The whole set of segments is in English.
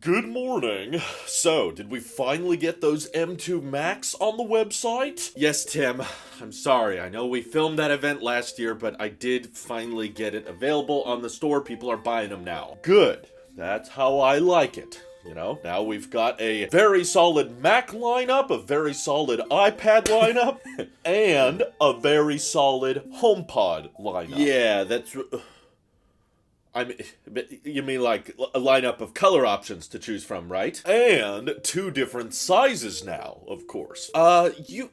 Good morning. So, did we finally get those M2 Max on the website? Yes, Tim. I'm sorry. I know we filmed that event last year, but I did finally get it available on the store. People are buying them now. Good. That's how I like it. You know, now we've got a very solid Mac lineup, a very solid iPad lineup, and a very solid HomePod lineup. Yeah, that's... you mean like a lineup of color options to choose from, right? And 2 different sizes now, of course. Are you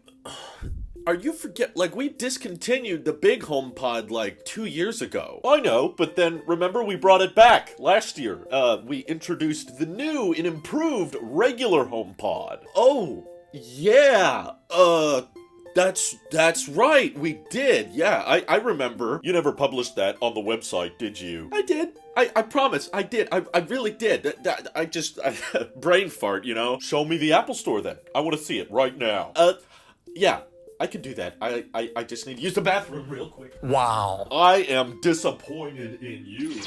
like, we discontinued the big HomePod like 2 years ago. I know, but then remember we brought it back last year. We introduced the new and improved regular HomePod. Oh, yeah, That's right, we did. Yeah, I remember. You never published that on the website, did you? I did. I promise, I did. I really did. I just brain fart, you know? Show me the Apple Store then. I want to see it right now. Yeah, I can do that. I just need to use the bathroom real quick. Wow. I am disappointed in you.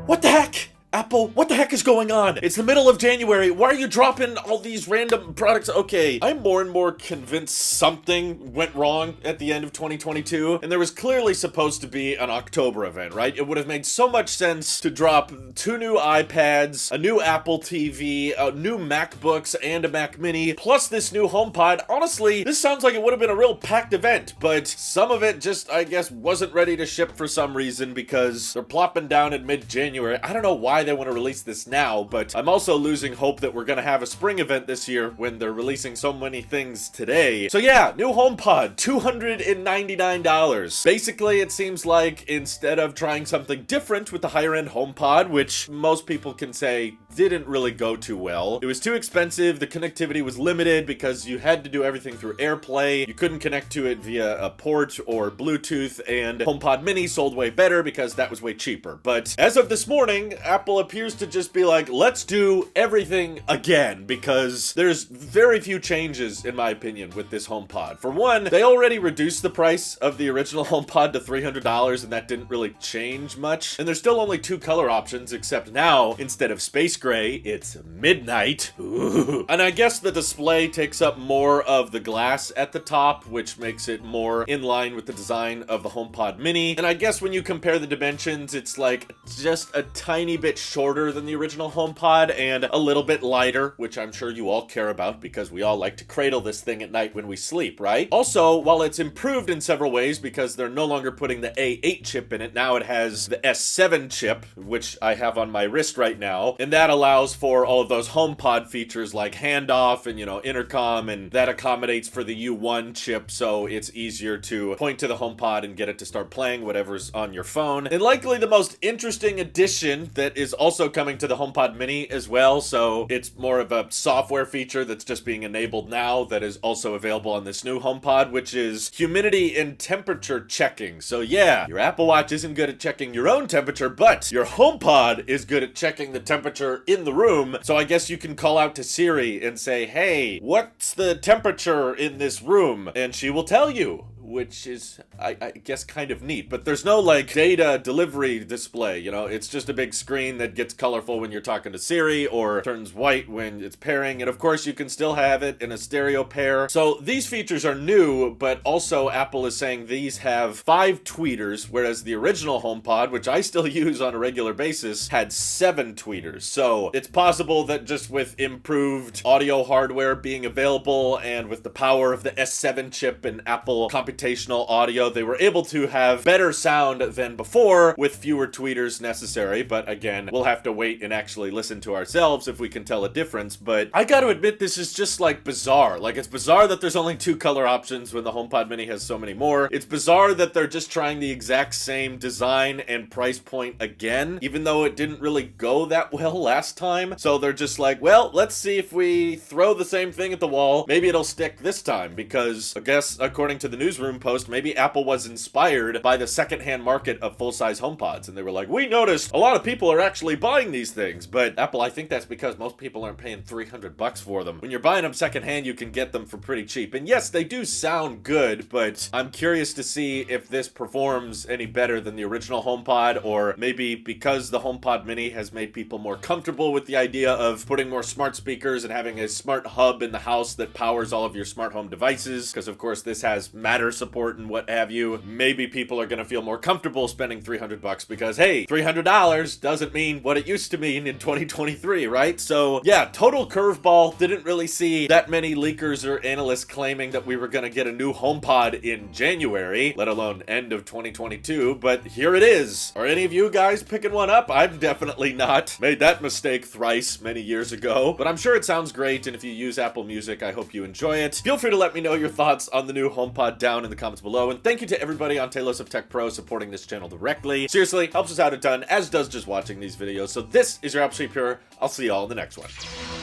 What the heck? Apple, what the heck is going on? It's the middle of January. Why are you dropping all these random products? Okay, I'm more and more convinced something went wrong at the end of 2022, and there was clearly supposed to be an October event, right? It would have made so much sense to drop 2 new iPads, a new Apple TV, new MacBooks, and a Mac Mini, plus this new HomePod. Honestly, this sounds like it would have been a real packed event, but some of it just, I guess, wasn't ready to ship for some reason because they're plopping down in mid-January. I don't know why they want to release this now, but I'm also losing hope that we're gonna have a spring event this year when they're releasing so many things today. So yeah, new HomePod, $299. Basically, it seems like instead of trying something different with the higher end HomePod, which most people can say didn't really go too well, it was too expensive, the connectivity was limited because you had to do everything through AirPlay, you couldn't connect to it via a port or Bluetooth, and HomePod Mini sold way better because that was way cheaper. But as of this morning, Apple appears to just be like, let's do everything again, because there's very few changes, in my opinion, with this HomePod. For one, they already reduced the price of the original HomePod to $300, and that didn't really change much. And there's still only 2 color options, except now, instead of space gray, it's midnight. Ooh. And I guess the display takes up more of the glass at the top, which makes it more in line with the design of the HomePod Mini. And I guess when you compare the dimensions, it's like just a tiny bit shorter than the original HomePod and a little bit lighter, which I'm sure you all care about because we all like to cradle this thing at night when we sleep, right? Also, while it's improved in several ways because they're no longer putting the A8 chip in it, now it has the S7 chip, which I have on my wrist right now, and that allows for all of those HomePod features like handoff and, you know, intercom, and that accommodates for the U1 chip, so it's easier to point to the HomePod and get it to start playing whatever's on your phone. And likely the most interesting addition that is also coming to the HomePod Mini as well, so it's more of a software feature that's just being enabled now that is also available on this new HomePod, which is humidity and temperature checking. So yeah, your Apple Watch isn't good at checking your own temperature, but your HomePod is good at checking the temperature in the room. So I guess you can call out to Siri and say, hey, what's the temperature in this room? And she will tell you, which is, I guess, kind of neat. But there's no, like, data delivery display, you know? It's just a big screen that gets colorful when you're talking to Siri or turns white when it's pairing. And, of course, you can still have it in a stereo pair. So these features are new, but also Apple is saying these have 5 tweeters, whereas the original HomePod, which I still use on a regular basis, had 7 tweeters. So it's possible that just with improved audio hardware being available and with the power of the S7 chip and Apple computational audio, they were able to have better sound than before with fewer tweeters necessary. But again, we'll have to wait and actually listen to ourselves if we can tell a difference. But I gotta admit, this is just like bizarre. Like, it's bizarre that there's only 2 color options when the HomePod Mini has so many more. It's bizarre that they're just trying the exact same design and price point again, even though it didn't really go that well last time. So they're just like, well, let's see if we throw the same thing at the wall. Maybe it'll stick this time, because I guess according to the newsroom, forum post, maybe Apple was inspired by the secondhand market of full-size HomePods, and they were like, we noticed a lot of people are actually buying these things. But Apple, I think that's because most people aren't paying $300 for them. When you're buying them secondhand, you can get them for pretty cheap. And yes, they do sound good, but I'm curious to see if this performs any better than the original HomePod, or maybe because the HomePod Mini has made people more comfortable with the idea of putting more smart speakers and having a smart hub in the house that powers all of your smart home devices, because of course this has Matter support and what have you. Maybe people are going to feel more comfortable spending $300 because, hey, $300 doesn't mean what it used to mean in 2023, right? So yeah, total curveball. Didn't really see that many leakers or analysts claiming that we were going to get a new HomePod in January, let alone end of 2022, but here it is. Are any of you guys picking one up? I'm definitely not. Made that mistake thrice many years ago, but I'm sure it sounds great, and if you use Apple Music, I hope you enjoy it. Feel free to let me know your thoughts on the new HomePod down in the comments below, and thank you to everybody on Tailosive Tech Pro supporting this channel directly. Seriously, helps us out a ton, as does just watching these videos. So this is your Apple Sheep here. I'll see y'all in the next one.